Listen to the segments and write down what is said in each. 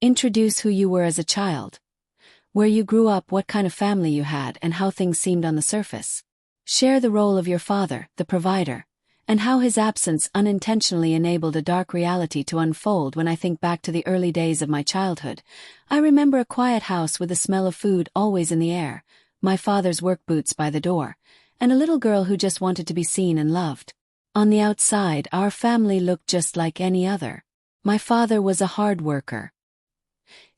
Introduce who you were as a child. Where you grew up, what kind of family you had, and how things seemed on the surface. Share the role of your father, the provider, and how his absence unintentionally enabled a dark reality to unfold. When I think back to the early days of my childhood, I remember a quiet house with the smell of food always in the air, my father's work boots by the door, and a little girl who just wanted to be seen and loved. On the outside, our family looked just like any other. My father was a hard worker.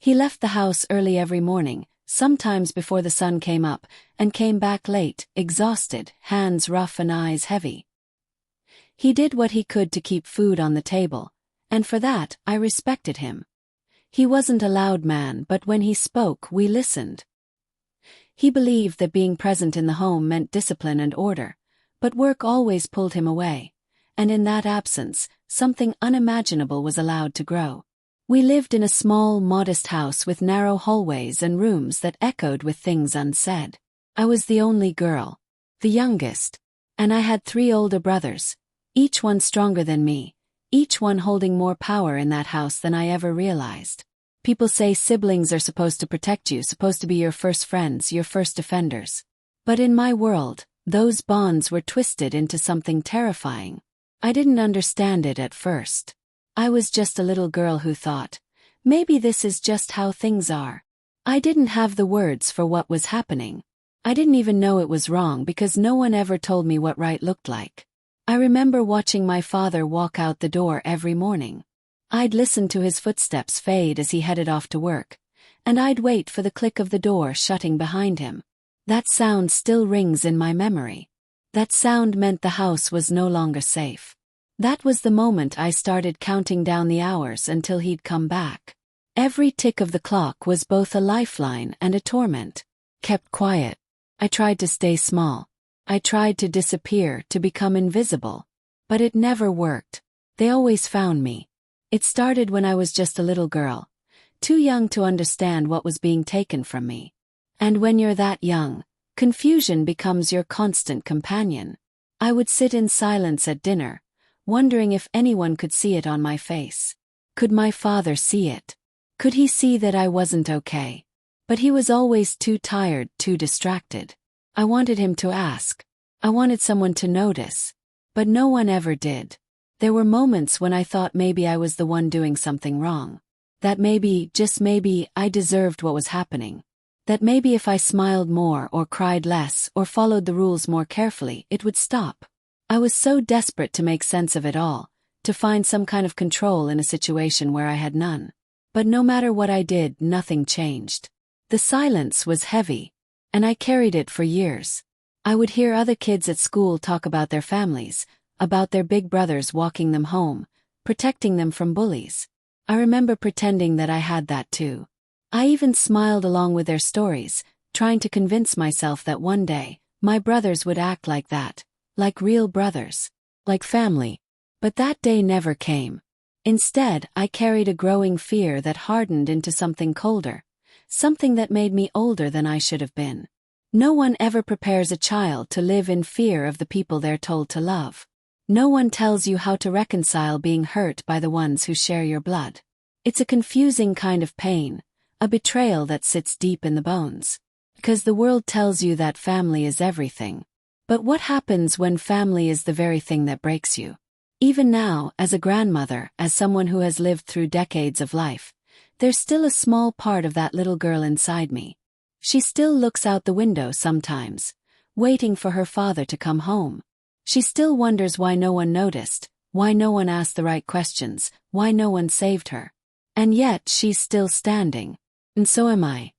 He left the house early every morning, sometimes before the sun came up, and came back late, exhausted, hands rough and eyes heavy. He did what he could to keep food on the table, and for that, I respected him. He wasn't a loud man, but when he spoke, we listened. He believed that being present in the home meant discipline and order, but work always pulled him away, and in that absence, something unimaginable was allowed to grow. We lived in a small, modest house with narrow hallways and rooms that echoed with things unsaid. I was the only girl, the youngest, and I had 3 older brothers, each one stronger than me, each one holding more power in that house than I ever realized. People say siblings are supposed to protect you, supposed to be your first friends, your first defenders. But in my world, those bonds were twisted into something terrifying. I didn't understand it at first. I was just a little girl who thought, maybe this is just how things are. I didn't have the words for what was happening. I didn't even know it was wrong because no one ever told me what right looked like. I remember watching my father walk out the door every morning. I'd listen to his footsteps fade as he headed off to work, and I'd wait for the click of the door shutting behind him. That sound still rings in my memory. That sound meant the house was no longer safe. That was the moment I started counting down the hours until he'd come back. Every tick of the clock was both a lifeline and a torment. Kept quiet. I tried to stay small. I tried to disappear, to become invisible. But it never worked. They always found me. It started when I was just a little girl, too young to understand what was being taken from me. And when you're that young, confusion becomes your constant companion. I would sit in silence at dinner, wondering if anyone could see it on my face. Could my father see it? Could he see that I wasn't okay? But he was always too tired, too distracted. I wanted him to ask. I wanted someone to notice. But no one ever did. There were moments when I thought maybe I was the one doing something wrong. That maybe, just maybe, I deserved what was happening. That maybe if I smiled more or cried less or followed the rules more carefully, it would stop. I was so desperate to make sense of it all, to find some kind of control in a situation where I had none. But no matter what I did, nothing changed. The silence was heavy, and I carried it for years. I would hear other kids at school talk about their families, about their big brothers walking them home, protecting them from bullies. I remember pretending that I had that too. I even smiled along with their stories, trying to convince myself that one day, my brothers would act like that. Like real brothers. Like family. But that day never came. Instead, I carried a growing fear that hardened into something colder. Something that made me older than I should have been. No one ever prepares a child to live in fear of the people they're told to love. No one tells you how to reconcile being hurt by the ones who share your blood. It's a confusing kind of pain, a betrayal that sits deep in the bones. Because the world tells you that family is everything. But what happens when family is the very thing that breaks you? Even now, as a grandmother, as someone who has lived through decades of life, there's still a small part of that little girl inside me. She still looks out the window sometimes, waiting for her father to come home. She still wonders why no one noticed, why no one asked the right questions, why no one saved her. And yet she's still standing. And so am I.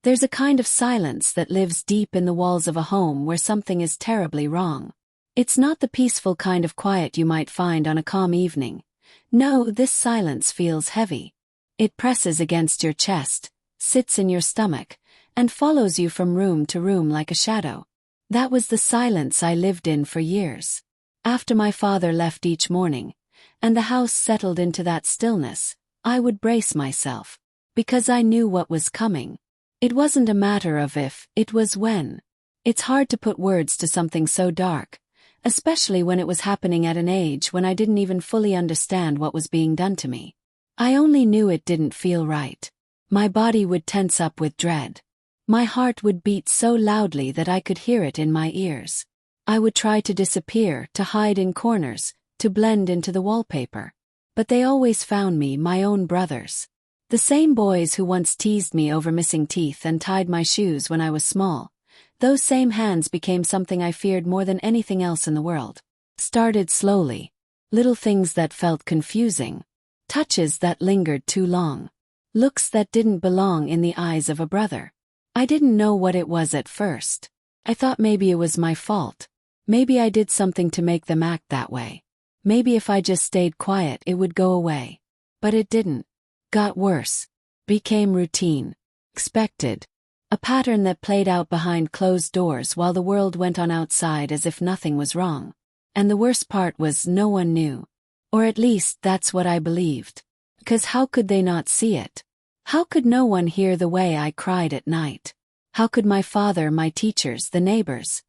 There's a kind of silence that lives deep in the walls of a home where something is terribly wrong. It's not the peaceful kind of quiet you might find on a calm evening. No, this silence feels heavy. It presses against your chest, sits in your stomach, and follows you from room to room like a shadow. That was the silence I lived in for years. After my father left each morning, and the house settled into that stillness, I would brace myself, because I knew what was coming. It wasn't a matter of if, it was when. It's hard to put words to something so dark, especially when it was happening at an age when I didn't even fully understand what was being done to me. I only knew it didn't feel right. My body would tense up with dread. My heart would beat so loudly that I could hear it in my ears. I would try to disappear, to hide in corners, to blend into the wallpaper. But they always found me, my own brothers. The same boys who once teased me over missing teeth and tied my shoes when I was small. Those same hands became something I feared more than anything else in the world. Started slowly. Little things that felt confusing. Touches that lingered too long. Looks that didn't belong in the eyes of a brother. I didn't know what it was at first. I thought maybe it was my fault. Maybe I did something to make them act that way. Maybe if I just stayed quiet it would go away. But it didn't. Got worse. Became routine. Expected. A pattern that played out behind closed doors while the world went on outside as if nothing was wrong. And the worst part was no one knew. Or at least that's what I believed. Because how could they not see it? How could no one hear the way I cried at night? How could my father, my teachers, the neighbors?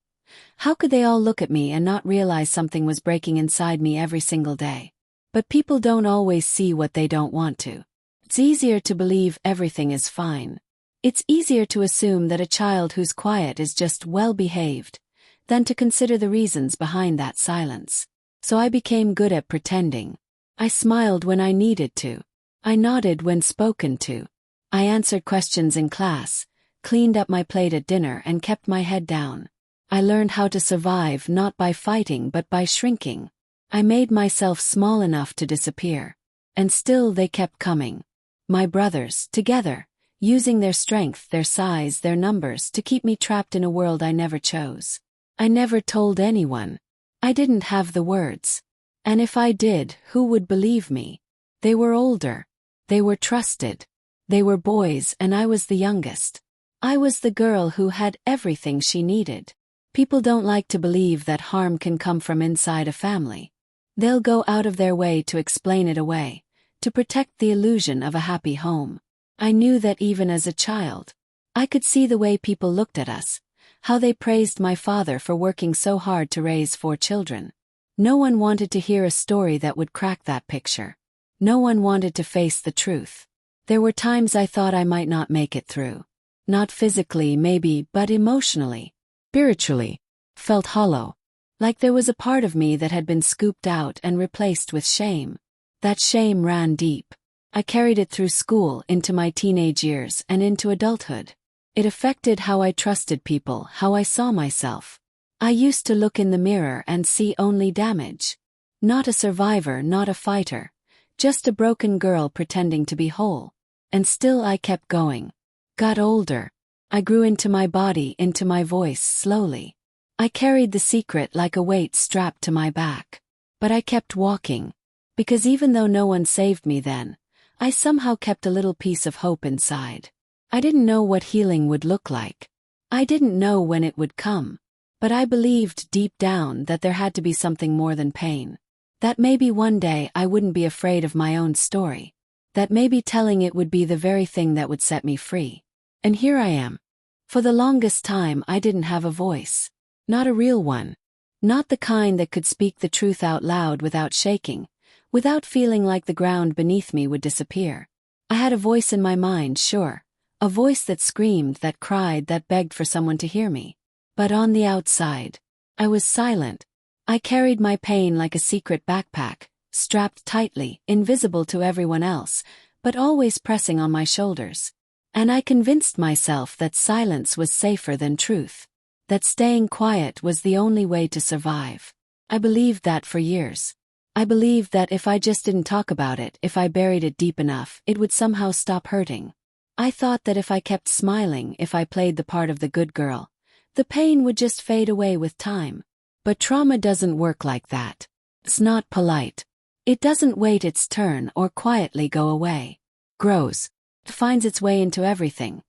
How could they all look at me and not realize something was breaking inside me every single day? But people don't always see what they don't want to. It's easier to believe everything is fine. It's easier to assume that a child who's quiet is just well-behaved, than to consider the reasons behind that silence. So I became good at pretending. I smiled when I needed to. I nodded when spoken to. I answered questions in class, cleaned up my plate at dinner and kept my head down. I learned how to survive not by fighting but by shrinking. I made myself small enough to disappear. And still they kept coming. My brothers, together, using their strength, their size, their numbers to keep me trapped in a world I never chose. I never told anyone. I didn't have the words. And if I did, who would believe me? They were older. They were trusted. They were boys and I was the youngest. I was the girl who had everything she needed. People don't like to believe that harm can come from inside a family. They'll go out of their way to explain it away, to protect the illusion of a happy home. I knew that even as a child. I could see the way people looked at us, how they praised my father for working so hard to raise 4 children. No one wanted to hear a story that would crack that picture. No one wanted to face the truth. There were times I thought I might not make it through. Not physically, maybe, but emotionally, spiritually. Felt hollow. Like there was a part of me that had been scooped out and replaced with shame. That shame ran deep. I carried it through school, into my teenage years, and into adulthood. It affected how I trusted people, how I saw myself. I used to look in the mirror and see only damage. Not a survivor, not a fighter. Just a broken girl pretending to be whole. And still I kept going. Got older. I grew into my body, into my voice, slowly. I carried the secret like a weight strapped to my back. But I kept walking. Because even though no one saved me then, I somehow kept a little piece of hope inside. I didn't know what healing would look like. I didn't know when it would come. But I believed deep down that there had to be something more than pain. That maybe one day I wouldn't be afraid of my own story. That maybe telling it would be the very thing that would set me free. And here I am. For the longest time I didn't have a voice. Not a real one. Not the kind that could speak the truth out loud without shaking, without feeling like the ground beneath me would disappear. I had a voice in my mind, sure. A voice that screamed, that cried, that begged for someone to hear me. But on the outside, I was silent. I carried my pain like a secret backpack, strapped tightly, invisible to everyone else, but always pressing on my shoulders. And I convinced myself that silence was safer than truth. That staying quiet was the only way to survive. I believed that for years. I believed that if I just didn't talk about it, if I buried it deep enough, it would somehow stop hurting. I thought that if I kept smiling, if I played the part of the good girl, the pain would just fade away with time. But trauma doesn't work like that. It's not polite. It doesn't wait its turn or quietly go away. Grows. It finds its way into everything.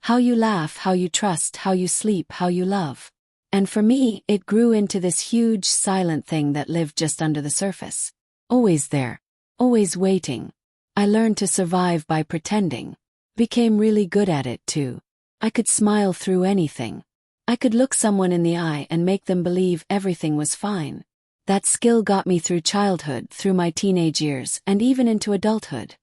How you laugh, how you trust, how you sleep, how you love. And for me, it grew into this huge, silent thing that lived just under the surface. Always there. Always waiting. I learned to survive by pretending. Became really good at it too. I could smile through anything. I could look someone in the eye and make them believe everything was fine. That skill got me through childhood, through my teenage years, and even into adulthood.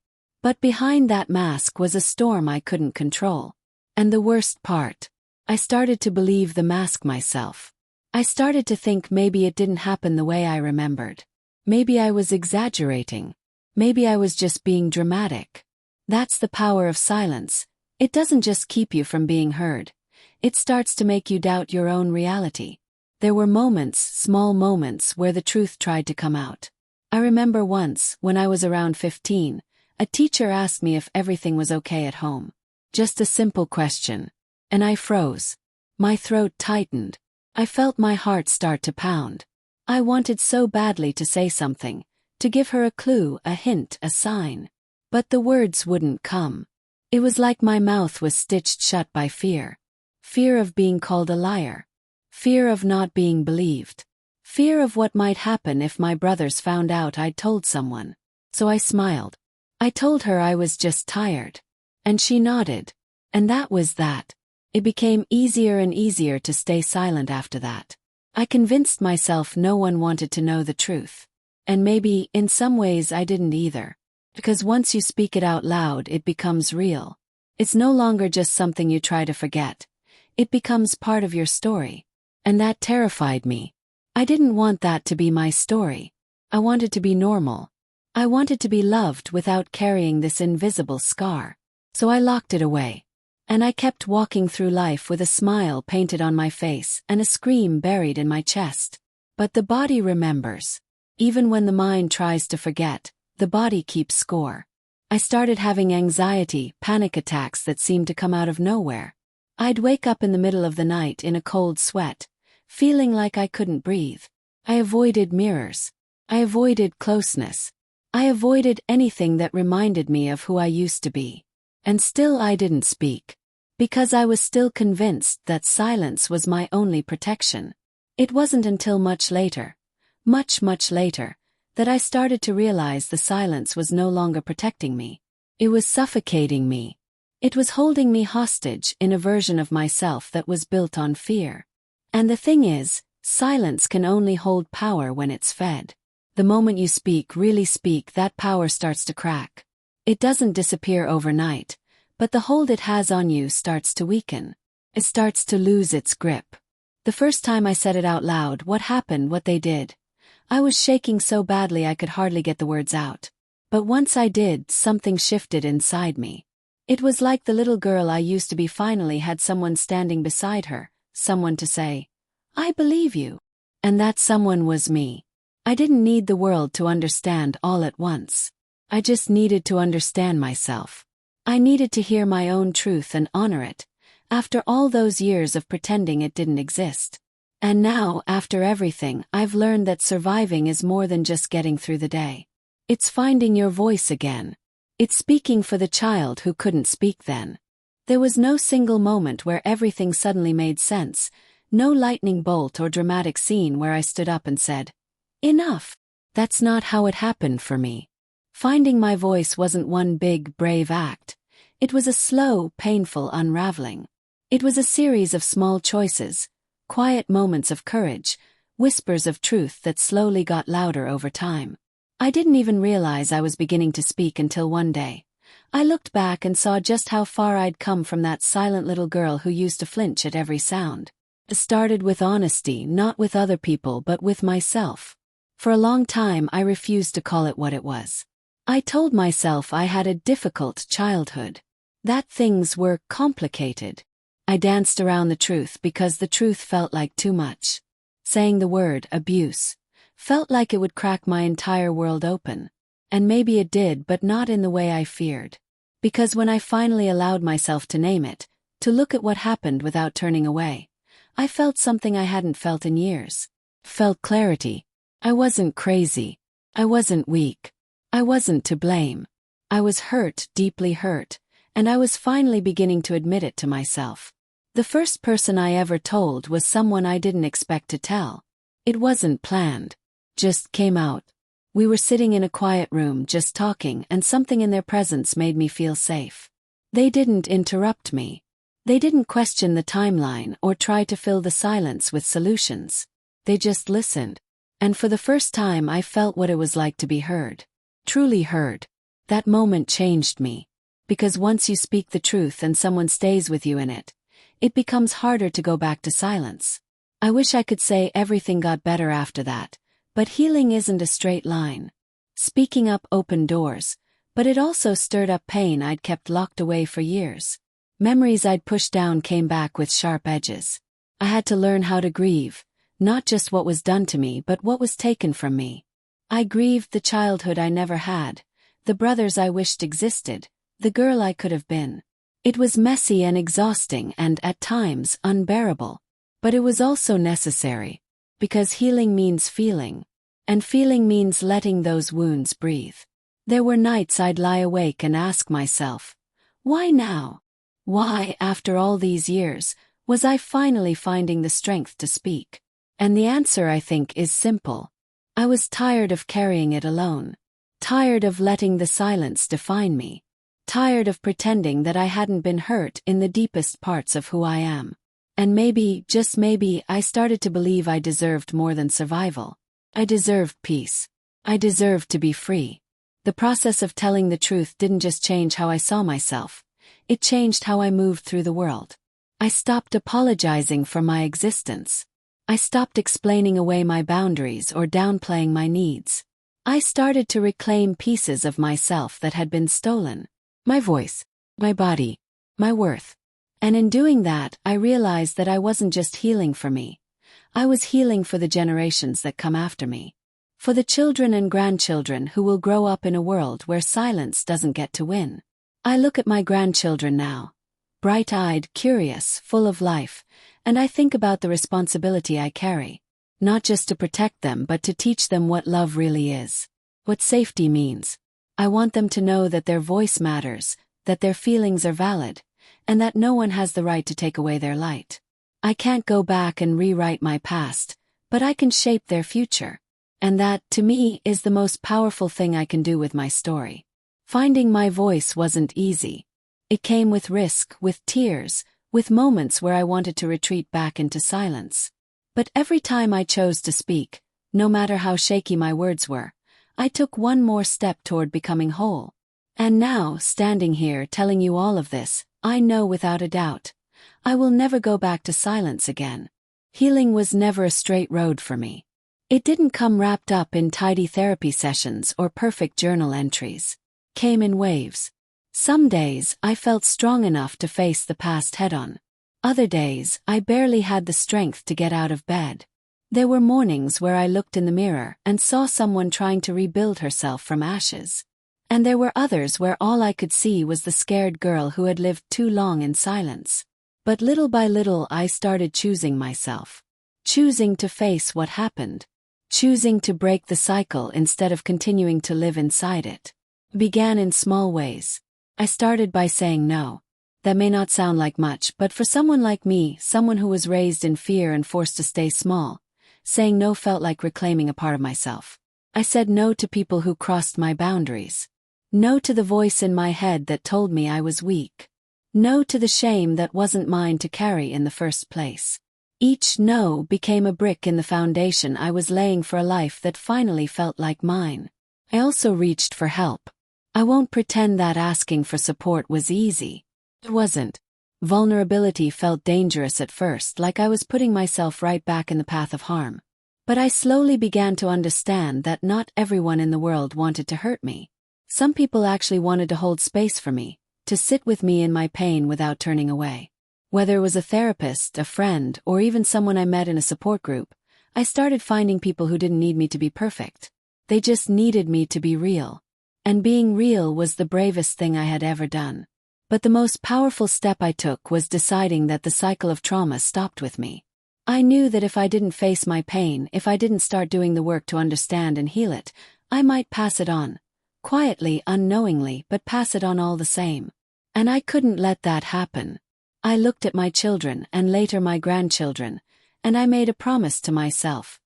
But behind that mask was a storm I couldn't control. And the worst part, I started to believe the mask myself. I started to think maybe it didn't happen the way I remembered. Maybe I was exaggerating. Maybe I was just being dramatic. That's the power of silence. It doesn't just keep you from being heard. It starts to make you doubt your own reality. There were moments, small moments, where the truth tried to come out. I remember once, when I was around 15, a teacher asked me if everything was okay at home. Just a simple question. And I froze. My throat tightened. I felt my heart start to pound. I wanted so badly to say something, to give her a clue, a hint, a sign. But the words wouldn't come. It was like my mouth was stitched shut by fear. Fear of being called a liar. Fear of not being believed. Fear of what might happen if my brothers found out I'd told someone. So I smiled. I told her I was just tired. And she nodded. And that was that. It became easier and easier to stay silent after that. I convinced myself no one wanted to know the truth. And maybe, in some ways, I didn't either. Because once you speak it out loud, it becomes real. It's no longer just something you try to forget. It becomes part of your story. And that terrified me. I didn't want that to be my story. I wanted to be normal. I wanted to be loved without carrying this invisible scar. So I locked it away. And I kept walking through life with a smile painted on my face and a scream buried in my chest. But the body remembers. Even when the mind tries to forget, the body keeps score. I started having anxiety, panic attacks that seemed to come out of nowhere. I'd wake up in the middle of the night in a cold sweat, feeling like I couldn't breathe. I avoided mirrors. I avoided closeness. I avoided anything that reminded me of who I used to be. And still I didn't speak. Because I was still convinced that silence was my only protection. It wasn't until much later, much later, that I started to realize the silence was no longer protecting me. It was suffocating me. It was holding me hostage in a version of myself that was built on fear. And the thing is, silence can only hold power when it's fed. The moment you speak, really speak, that power starts to crack. It doesn't disappear overnight, but the hold it has on you starts to weaken. It starts to lose its grip. The first time I said it out loud, what happened, what they did, I was shaking so badly I could hardly get the words out. But once I did, something shifted inside me. It was like the little girl I used to be finally had someone standing beside her, someone to say, "I believe you." And that someone was me. I didn't need the world to understand all at once. I just needed to understand myself. I needed to hear my own truth and honor it, after all those years of pretending it didn't exist. And now, after everything, I've learned that surviving is more than just getting through the day. It's finding your voice again. It's speaking for the child who couldn't speak then. There was no single moment where everything suddenly made sense, no lightning bolt or dramatic scene where I stood up and said, "Enough." That's not how it happened for me. Finding my voice wasn't one big, brave act. It was a slow, painful unraveling. It was a series of small choices, quiet moments of courage, whispers of truth that slowly got louder over time. I didn't even realize I was beginning to speak until one day. I looked back and saw just how far I'd come from that silent little girl who used to flinch at every sound. It started with honesty, not with other people but with myself. For a long time I refused to call it what it was. I told myself I had a difficult childhood. That things were complicated. I danced around the truth because the truth felt like too much. Saying the word abuse felt like it would crack my entire world open. And maybe it did, but not in the way I feared. Because when I finally allowed myself to name it, to look at what happened without turning away, I felt something I hadn't felt in years. Felt clarity. I wasn't crazy. I wasn't weak. I wasn't to blame. I was hurt, deeply hurt, and I was finally beginning to admit it to myself. The first person I ever told was someone I didn't expect to tell. It wasn't planned. Just came out. We were sitting in a quiet room just talking, and something in their presence made me feel safe. They didn't interrupt me. They didn't question the timeline or try to fill the silence with solutions. They just listened. And for the first time I felt what it was like to be heard. Truly heard. That moment changed me. Because once you speak the truth and someone stays with you in it, it becomes harder to go back to silence. I wish I could say everything got better after that, but healing isn't a straight line. Speaking up opened doors, but it also stirred up pain I'd kept locked away for years. Memories I'd pushed down came back with sharp edges. I had to learn how to grieve, not just what was done to me but what was taken from me. I grieved the childhood I never had, the brothers I wished existed, the girl I could have been. It was messy and exhausting and, at times, unbearable. But it was also necessary. Because healing means feeling. And feeling means letting those wounds breathe. There were nights I'd lie awake and ask myself, why now? Why, after all these years, was I finally finding the strength to speak? And the answer, I think, is simple. I was tired of carrying it alone. Tired of letting the silence define me. Tired of pretending that I hadn't been hurt in the deepest parts of who I am. And maybe, just maybe, I started to believe I deserved more than survival. I deserved peace. I deserved to be free. The process of telling the truth didn't just change how I saw myself. It changed how I moved through the world. I stopped apologizing for my existence. I stopped explaining away my boundaries or downplaying my needs. I started to reclaim pieces of myself that had been stolen. My voice, my body, my worth. And in doing that, I realized that I wasn't just healing for me. I was healing for the generations that come after me. For the children and grandchildren who will grow up in a world where silence doesn't get to win. I look at my grandchildren now, bright-eyed, curious, full of life, and I think about the responsibility I carry. Not just to protect them but to teach them what love really is. What safety means. I want them to know that their voice matters, that their feelings are valid, and that no one has the right to take away their light. I can't go back and rewrite my past, but I can shape their future. And that, to me, is the most powerful thing I can do with my story. Finding my voice wasn't easy. It came with risk, with tears, with moments where I wanted to retreat back into silence. But every time I chose to speak, no matter how shaky my words were, I took one more step toward becoming whole. And now, standing here telling you all of this, I know without a doubt, I will never go back to silence again. Healing was never a straight road for me. It didn't come wrapped up in tidy therapy sessions or perfect journal entries. It came in waves. Some days, I felt strong enough to face the past head-on. Other days, I barely had the strength to get out of bed. There were mornings where I looked in the mirror and saw someone trying to rebuild herself from ashes. And there were others where all I could see was the scared girl who had lived too long in silence. But little by little I started choosing myself. Choosing to face what happened. Choosing to break the cycle instead of continuing to live inside it. It began in small ways. I started by saying no. That may not sound like much, but for someone like me, someone who was raised in fear and forced to stay small, saying no felt like reclaiming a part of myself. I said no to people who crossed my boundaries. No to the voice in my head that told me I was weak. No to the shame that wasn't mine to carry in the first place. Each no became a brick in the foundation I was laying for a life that finally felt like mine. I also reached for help. I won't pretend that asking for support was easy. It wasn't. Vulnerability felt dangerous at first, like I was putting myself right back in the path of harm. But I slowly began to understand that not everyone in the world wanted to hurt me. Some people actually wanted to hold space for me, to sit with me in my pain without turning away. Whether it was a therapist, a friend, or even someone I met in a support group, I started finding people who didn't need me to be perfect. They just needed me to be real. And being real was the bravest thing I had ever done. But the most powerful step I took was deciding that the cycle of trauma stopped with me. I knew that if I didn't face my pain, if I didn't start doing the work to understand and heal it, I might pass it on. Quietly, unknowingly, but pass it on all the same. And I couldn't let that happen. I looked at my children and later my grandchildren, and I made a promise to myself.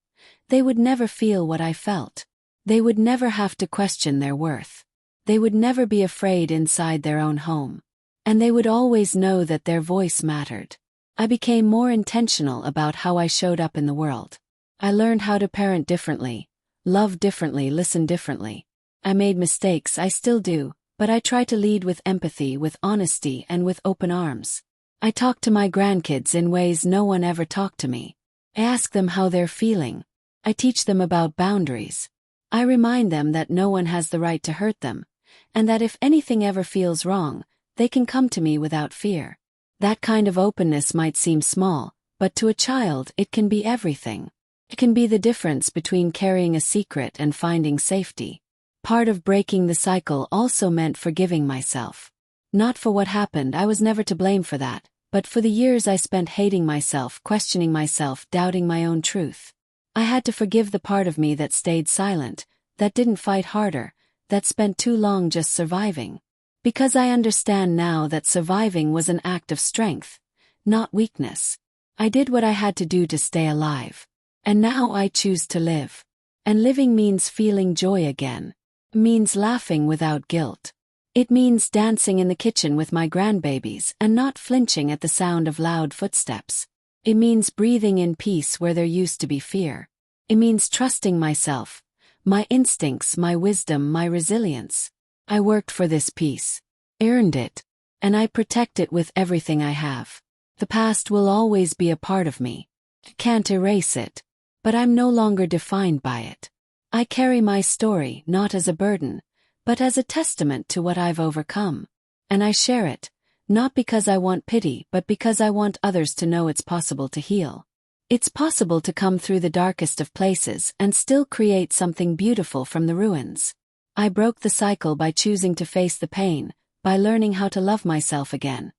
They would never feel what I felt. They would never have to question their worth. They would never be afraid inside their own home. And they would always know that their voice mattered. I became more intentional about how I showed up in the world. I learned how to parent differently, love differently, listen differently. I made mistakes, I still do, But I try to lead with empathy, with honesty, and with open arms. I talk to my grandkids in ways no one ever talked to me. I ask them how they're feeling. I teach them about boundaries. I remind them that no one has the right to hurt them, and that if anything ever feels wrong, they can come to me without fear. That kind of openness might seem small, but to a child it can be everything. It can be the difference between carrying a secret and finding safety. Part of breaking the cycle also meant forgiving myself. Not for what happened, I was never to blame for that, but for the years I spent hating myself, questioning myself, doubting my own truth. I had to forgive the part of me that stayed silent, that didn't fight harder, that spent too long just surviving. Because I understand now that surviving was an act of strength, not weakness. I did what I had to do to stay alive. And now I choose to live. And living means feeling joy again. It means laughing without guilt. It means dancing in the kitchen with my grandbabies and not flinching at the sound of loud footsteps. It means breathing in peace where there used to be fear. It means trusting myself, my instincts, my wisdom, my resilience. I worked for this peace, earned it, and I protect it with everything I have. The past will always be a part of me. I can't erase it, but I'm no longer defined by it. I carry my story not as a burden, but as a testament to what I've overcome. And I share it, not because I want pity, but because I want others to know it's possible to heal. It's possible to come through the darkest of places and still create something beautiful from the ruins. I broke the cycle by choosing to face the pain, by learning how to love myself again,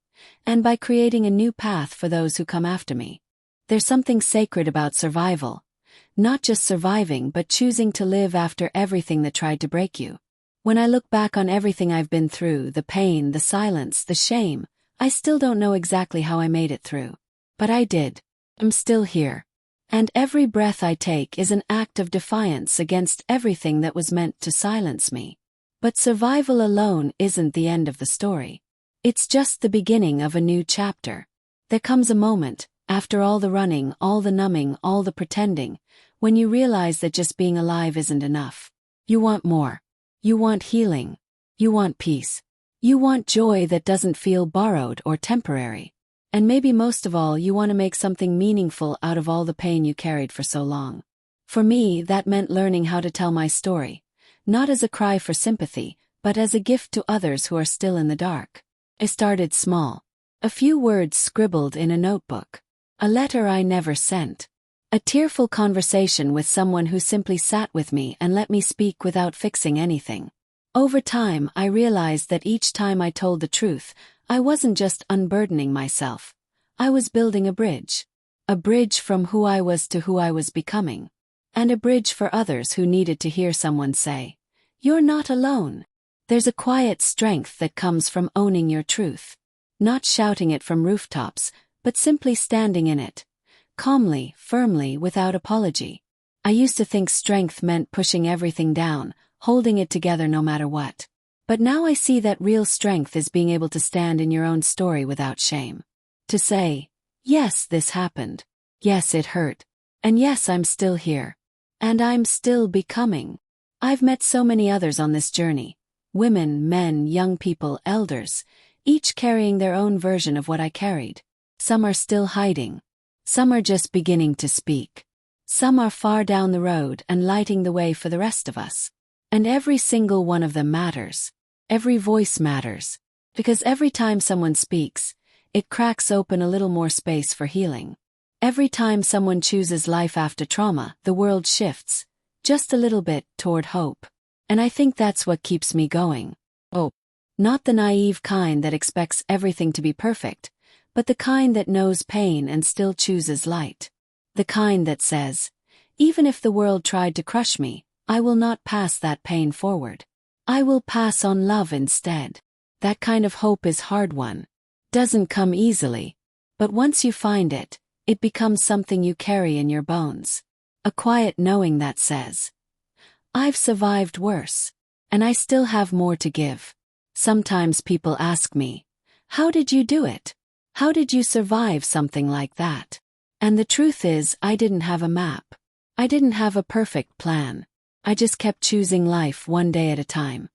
and by creating a new path for those who come after me. There's something sacred about survival. Not just surviving, but choosing to live after everything that tried to break you. When I look back on everything I've been through, the pain, the silence, the shame, I still don't know exactly how I made it through. But I did. I'm still here. And every breath I take is an act of defiance against everything that was meant to silence me. But survival alone isn't the end of the story. It's just the beginning of a new chapter. There comes a moment, after all the running, all the numbing, all the pretending, when you realize that just being alive isn't enough. You want more. You want healing. You want peace. You want joy that doesn't feel borrowed or temporary. And maybe most of all, you want to make something meaningful out of all the pain you carried for so long. For me, that meant learning how to tell my story, not as a cry for sympathy, but as a gift to others who are still in the dark. I started small. A few words scribbled in a notebook. A letter I never sent. A tearful conversation with someone who simply sat with me and let me speak without fixing anything. Over time, I realized that each time I told the truth, I wasn't just unburdening myself. I was building a bridge. A bridge from who I was to who I was becoming. And a bridge for others who needed to hear someone say, "You're not alone." There's a quiet strength that comes from owning your truth. Not shouting it from rooftops, but simply standing in it. Calmly, firmly, without apology. I used to think strength meant pushing everything down, holding it together no matter what. But now I see that real strength is being able to stand in your own story without shame. To say, yes, this happened. Yes, it hurt. And yes, I'm still here. And I'm still becoming. I've met so many others on this journey. Women, men, young people, elders, each carrying their own version of what I carried. Some are still hiding. Some are just beginning to speak. Some are far down the road and lighting the way for the rest of us. And every single one of them matters. Every voice matters. Because every time someone speaks, it cracks open a little more space for healing. Every time someone chooses life after trauma, the world shifts, just a little bit, toward hope. And I think that's what keeps me going. Hope. Not the naive kind that expects everything to be perfect, but the kind that knows pain and still chooses light. The kind that says, even if the world tried to crush me, I will not pass that pain forward. I will pass on love instead. That kind of hope is hard-won. Doesn't come easily. But once you find it, it becomes something you carry in your bones. A quiet knowing that says, I've survived worse. And I still have more to give. Sometimes people ask me, how did you do it? How did you survive something like that? And the truth is, I didn't have a map. I didn't have a perfect plan. I just kept choosing life one day at a time.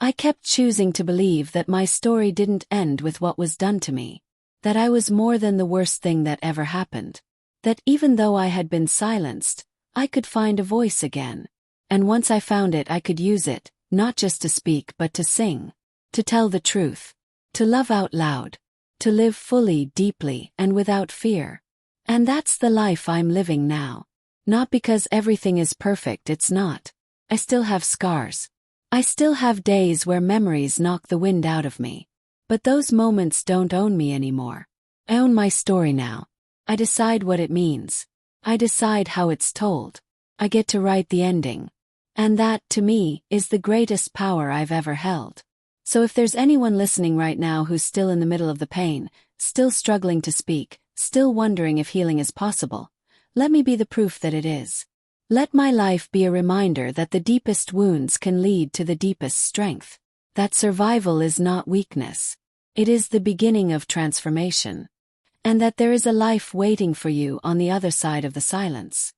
I kept choosing to believe that my story didn't end with what was done to me, that I was more than the worst thing that ever happened, that even though I had been silenced, I could find a voice again. And once I found it, I could use it, not just to speak but to sing, to tell the truth, to love out loud, to live fully, deeply, and without fear. And that's the life I'm living now. Not because everything is perfect, it's not. I still have scars. I still have days where memories knock the wind out of me. But those moments don't own me anymore. I own my story now. I decide what it means. I decide how it's told. I get to write the ending. And that, to me, is the greatest power I've ever held. So if there's anyone listening right now who's still in the middle of the pain, still struggling to speak, still wondering if healing is possible, let me be the proof that it is. Let my life be a reminder that the deepest wounds can lead to the deepest strength. That survival is not weakness. It is the beginning of transformation. And that there is a life waiting for you on the other side of the silence.